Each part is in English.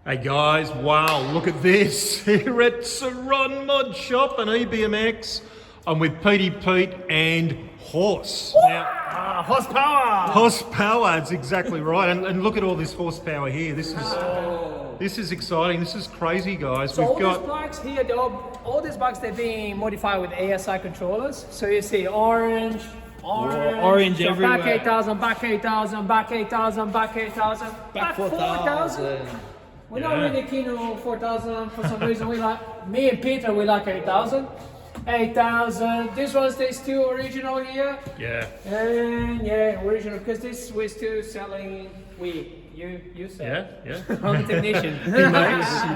Hey guys, wow, look at this. Here at SurRon Mod Shop and EBMX, I'm with Petey Pete and Horse. Now, Horsepower! horsepower, that's exactly right. And look at all this horsepower here. This is exciting. This is crazy, guys. So these bikes here, all these bikes, they're being modified with ASI controllers. So you see orange so everywhere. back 8,000, back 8,000, back 8,000, back 8,000, back 4,000. We're not really keen on 4,000 for some reason. Me and Peter, we like 8,000. 8,000. This one stays still original here. Yeah. And yeah, original, because this we're still selling. You sell. Yeah. I'm the technician.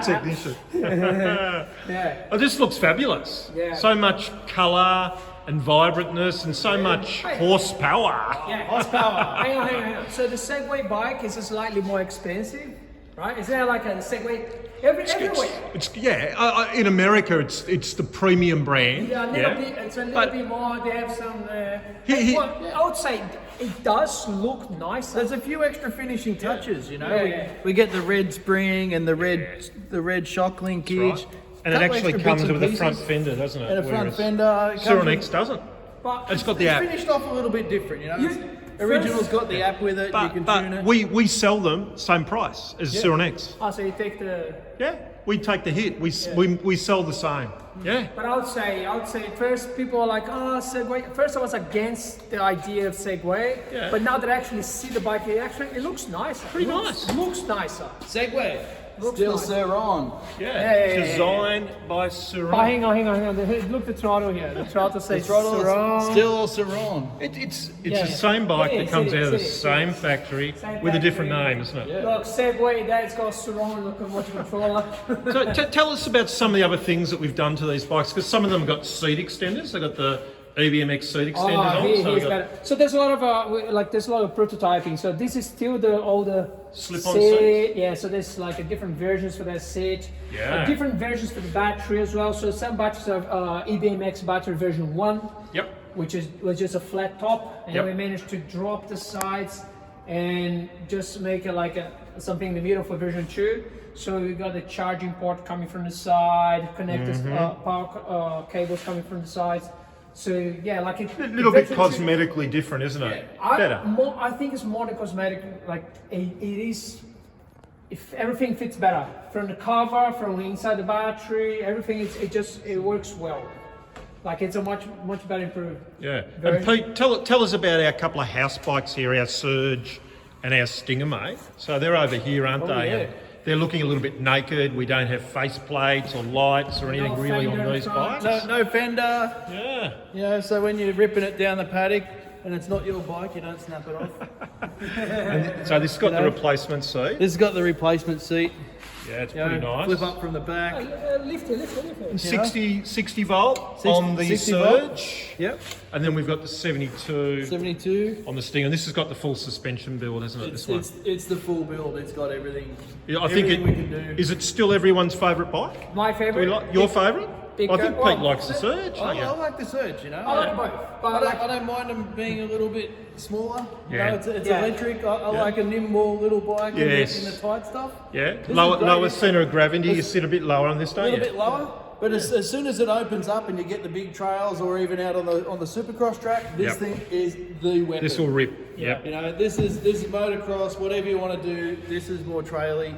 Technician. Yeah. Oh, this looks fabulous. Yeah. So much colour and vibrantness and so much horsepower. Yeah, horsepower. Hang on. So the SegWay bike is slightly more expensive, right? Is there like a SegWay everywhere? In America, it's the premium brand. Yeah, it's a little bit more. They have some. I would say it does look nice. There's a few extra finishing touches, you know. Yeah. We get the red spring and the red shock linkage. Right. And it Couple actually extra comes bits and with a pieces. front fender, doesn't it? And a front Whereas fender. It comes SurRon with- X doesn't. But It's got the app. It's finished off a little bit different, you know. Original's got the app with it. You can tune it. we sell them same price as SurRon X. so you take the. Yeah, we take the hit. We sell the same. Yeah. But I would say first people are like, SegWay. First I was against the idea of SegWay, Yeah. but now that I actually see the bike, it looks nicer. Pretty nice. Looks nicer. SegWay. Looks Still nice. SurRon. Yeah. Designed by SurRon. Oh, hang on. Look at the throttle here. The throttle says SurRon. Still SurRon. It's Yeah. the same bike It that is, comes it out of the is, same factory Same with a different factory. name, isn't it? Yeah. Look, SegWay, that's got SurRon. Look at what controller. So tell us about some of the other things that we've done to these bikes, because some of them have got seat extenders. They've got the EBMX seat extenders on. He's So, got it. So there's a lot of there's a lot of prototyping. So this is still the older Slip-on seat. seats? Yeah. So there's like a different versions for that seat. Yeah. Different versions for the battery as well. So some batteries have EBMX battery version 1, Yep. which was just a flat top, and Yep. we managed to drop the sides and just make it like something in the middle for version 2. So we got the charging port coming from the side, connectors, power cables coming from the sides. So yeah, like A little bit cosmetically different, isn't it? Better. I think it's more the cosmetic. Like it is, if everything fits better from the cover, from inside the battery, everything. It works well. Like it's a much better improved. Yeah. Very- And Pete, tell us about our couple of house bikes here, our Surge and our Stinger, mate. So they're over here, aren't they? yeah. And they're looking a little bit naked. We don't have face plates or lights or anything No really on fender these front. bikes. No fender. Yeah. You know, so when you're ripping it down the paddock and it's not your bike, you don't snap it off. So this has got the replacement seat. This has got the replacement seat. Yeah, it's You know, pretty nice. Flip up from the back. Lift it. 60 volt on the 60 volt. Surge. Yep. And then we've got the 72 72. on the Stinger. And this has got the full suspension build, hasn't it? This one. It's the full build. It's got everything. Yeah, I think everything we can do. is it still everyone's favourite bike? My Do we favorite. like your favourite? big I think car- Pete well, likes the Surge. I, don't you? I like the Surge, you know. I like both, but I don't mind them being a little bit smaller. You Yeah. know, it's Yeah. electric. I like a nimble little bike Yes. in the tight stuff. Yeah, is lower great. centre of gravity. You sit a bit lower on this, A don't little you? bit lower. But as soon as it opens up and you get the big trails or even out on the supercross track, this Yep. thing is the weapon. This will rip. Yep. You know, this is motocross, whatever you want to do. This is more traily.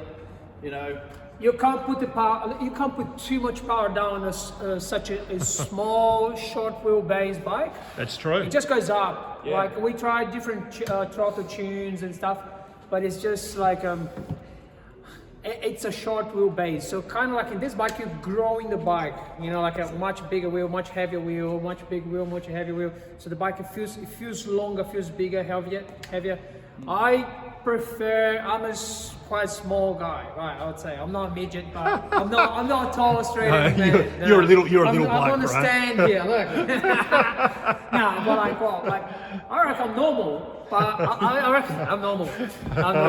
You know, you can't put the power. You can't put too much power down on such a small, short wheelbase bike. That's true. It just goes up. Yeah. Like we tried different throttle tunes and stuff, but it's just like it's a short wheelbase. So kind of like in this bike, you're growing the bike. You know, like a much bigger wheel, much heavier wheel, much bigger wheel, much heavier wheel. So the bike it feels longer, feels bigger, heavier. I prefer. Quite small guy, right? I would say I'm not a midget, but I'm not tall or straight. You're a little I'm bloke, on the right? stand here. Look. No, but I reckon I'm normal. But I reckon I'm normal.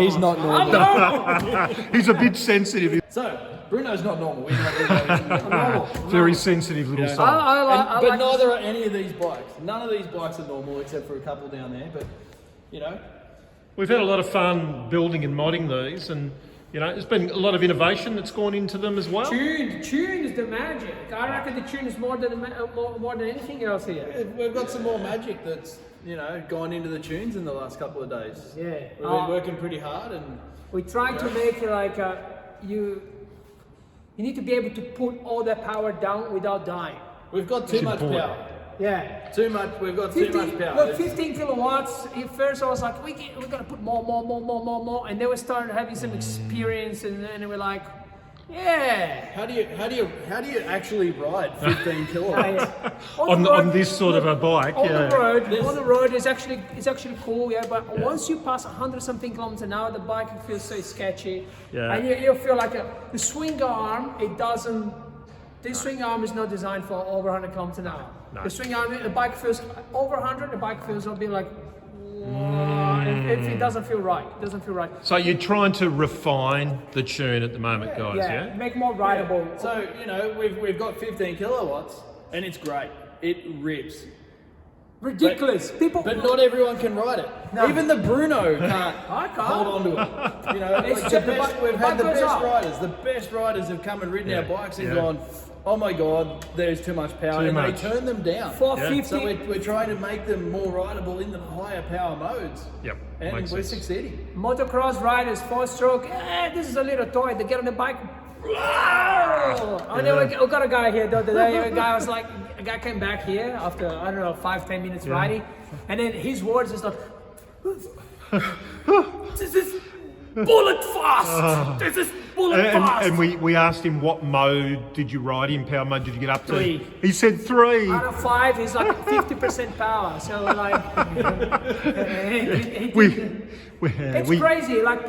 He's not normal. I'm normal. He's a bit sensitive. so Bruno's not normal. He's not Bruno. I'm normal. Very sensitive little soul. But neither are any of these bikes. None of these bikes are normal except for a couple down there. But you know, We've had a lot of fun building and modding these, and You know, there's been a lot of innovation that's gone into them as well. Tune is the magic. I reckon the tune is more than anything else here. We've got some more magic that's, you know, gone into the tunes in the last couple of days. Yeah. We've been working pretty hard, and we try to make it like you need to be able to put all that power down without dying. we've got too much important. power. Yeah. Too much. We've got too much power. Look, 15 kilowatts. At first, I was like, we're gonna put more, and then we started having some experience, and then we're like, yeah. How do you actually ride 15 kilowatts? On this sort of a bike, on the road, it's actually cool, yeah. But once you pass 100 something kilometers an hour, the bike feels so sketchy, Yeah. and you feel like the swing arm. It doesn't. This swing arm is not designed for over 100 kilometers an hour. No. The swing arm, the bike feels over 100. The bike feels a bit like, it doesn't feel right. It doesn't feel right. So you're trying to refine the tune at the moment, guys, yeah? Make more rideable. So, you know, we've got 15 kilowatts, and it's great. It rips. Ridiculous. People. But not everyone can ride it. No. Even the Bruno can't, I can't. hold on to it. You know, It's like just we've the had the bike goes best up. riders. The best riders have come and ridden Yeah. our bikes and Yeah. gone, oh my God, there's too much power. Too and much. they turn them down. 450. So we're trying to make them more rideable in the higher power modes. Yep, And makes we're sense. succeeding. Motocross riders, 4-stroke. This is a little toy. They get on the bike. And then we got a guy here the other day. A guy came back here after, I don't know, 5-10 minutes riding, and then his words is like, "This is bullet fast. This is bullet fast." And we asked him what mode did you ride in, power mode did you get up to? 3. He said 3. Out of 5, he's like 50% power. So like, it's crazy. Like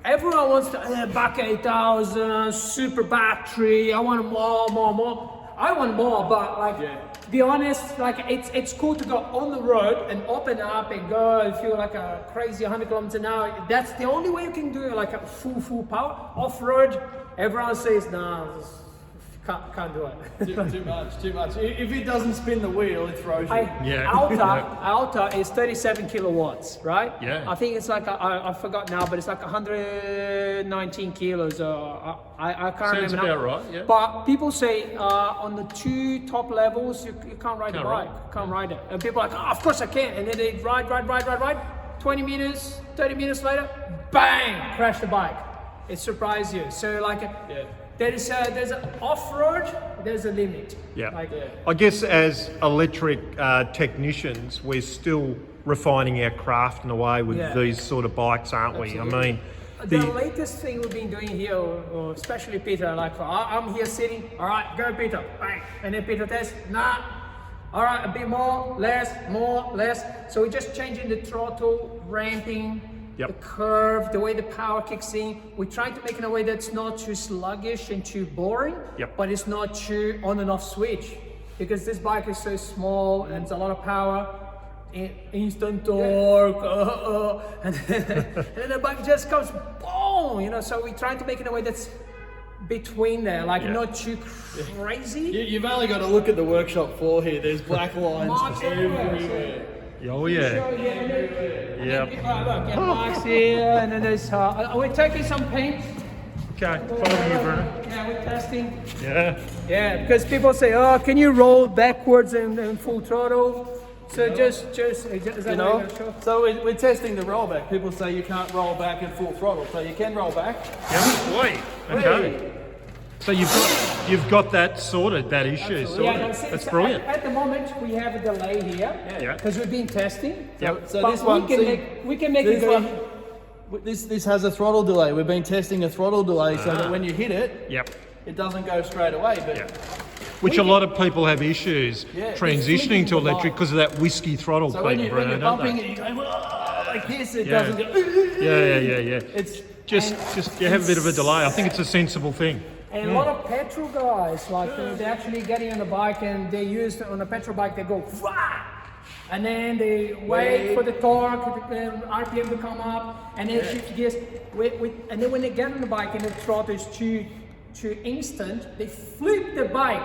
everyone wants to back 8,000, super battery. I want more. I want more, but like, to be honest, like it's cool to go on the road and open up and go and feel like a crazy 100 kilometers an hour. That's the only way you can do it, like a full power. Off road, everyone says, nah, can't do it. Too much. If it doesn't spin the wheel, it throws you. Alta is 37 kilowatts, right? Yeah. I think it's like, I forgot now, but it's like 119 kilos. I can't Sounds remember now. about right, yeah. But people say on the 2 top levels, you can't ride the Can't bike. ride. Can't ride it. And people are like, oh, of course I can. And then they ride. 20 meters, 30 minutes later, bang, crash the bike. It surprises you. So like, there's an off-road, there's a limit. Yeah. Like, I guess as electric technicians, we're still refining our craft in a way with these sort of bikes, aren't we? I mean, the latest thing we've been doing here, or especially Peter, like I'm here sitting, all right, go Peter, bang, and then Peter says, nah, all right, a bit more, less. So we're just changing the throttle, ramping, the curve, the way the power kicks in. We're trying to make it in a way that's not too sluggish and too boring, but it's not too on and off switch, because this bike is so small and it's a lot of power. Instant torque, and then the bike just comes boom, you know. So we're trying to make it in a way that's between there, like not too crazy. You've only got to look at the workshop floor here. There's black lines everywhere. Oh yeah. Look, marks here, and then there's. We're taking some paint. Okay, follow me, Bruno. Yeah, we're testing. Yeah. Because people say, "Oh, can you roll backwards and full throttle?" So just is that You know, what you're gonna show? so we're testing the rollback. People say you can't roll back in full throttle, so you can roll back. Yeah. Wait. Okay. So you've got that sorted, that issue sorted. That's brilliant. At the moment, we have a delay here Yeah. because we've been testing. So But this one, we can make it this go. one, this has a throttle delay. We've been testing a throttle delay so that when you hit it, it doesn't go straight away. But Which a lot of people have issues transitioning to electric because of that whiskey throttle, so when Bruno, you're don't bumping they? it, you go like this. It doesn't go. Yeah. It's Just you have a bit of a delay. I think it's a sensible thing. And a lot of petrol guys, like they're actually getting on the bike and they use on a petrol bike. They go, "Wah!" And then they wait for the torque, the RPM to come up, and then shift gears. And then when they get on the bike and the throttle is too instant, they flip the bike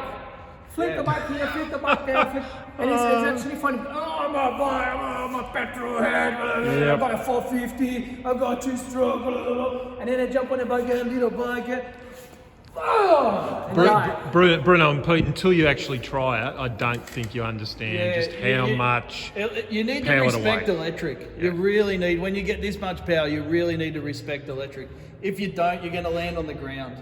Flip the bike here, flip the bike there, flip. And it's actually funny. Oh, my bike, oh, my petrol head, I got a 450, I got 2-stroke, and then I jump on the bike, a little bike. Oh, Bruno and Pete, until you actually try it, I don't think you understand just how much you need to power respect to weight. electric. You really need, when you get this much power, you really need to respect electric. If you don't, you're going to land on the ground.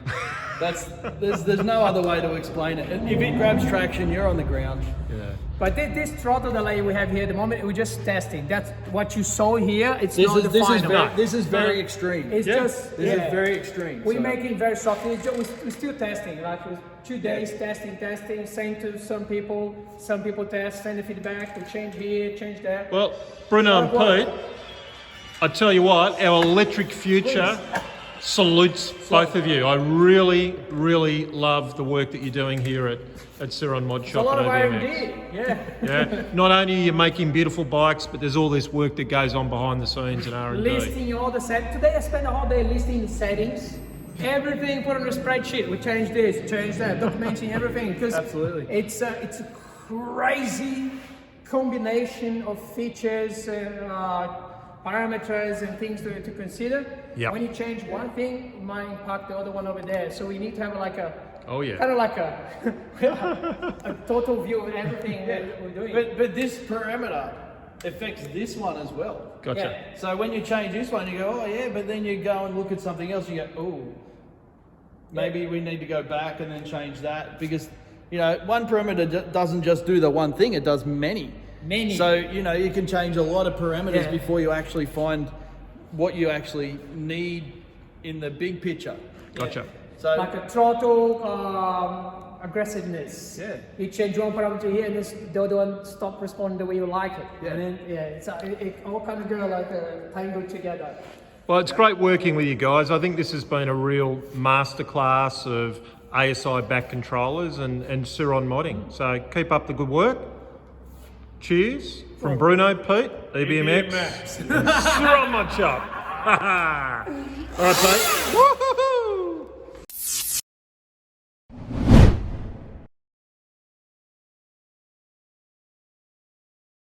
There's no other way to explain it. And if it grabs traction, you're on the ground. Yeah. But this throttle delay we have here at the moment, we're just testing. That's what you saw here. It's not the final. This is very extreme. It's this is very extreme. We're making very soft. We're still testing. Like 2 days testing. Same to some people. Some people test, send the feedback. We change here, change there. Well, Bruno and Pete, I tell you what, our electric future salutes both of you. I really, really love the work that you're doing here at SurRon Mod Shop and EBMX. Yeah. Not only are you making beautiful bikes, but there's all this work that goes on behind the scenes in R&D. Listing all the settings. Today I spent the whole day listing the settings. Everything put on a spreadsheet. We change this, change that, documenting everything. Because absolutely, it's a crazy combination of features, parameters, and things to consider. Yep. When you change one thing, it might impact the other one over there. So we need to have like a kind of like a total view of everything that we're doing. But this parameter affects this one as well. Gotcha. Yeah. So when you change this one, you go, oh yeah, but then you go and look at something else, you go, oh, maybe we need to go back and then change that, because one parameter doesn't just do the one thing, it does many. So you can change a lot of parameters before you actually find what you actually need in the big picture. Gotcha. So like a throttle aggressiveness. Yeah. You change one parameter here, and the other one stop responding the way you like it. Yeah. And then it all kind of go like tangled together. Well, it's great working with you guys. I think this has been a real masterclass of ASI back controllers and SurRon modding. So keep up the good work. Cheers from Bruno, Pete, EBMX, and SurRon Mod Shop. All right, Pete.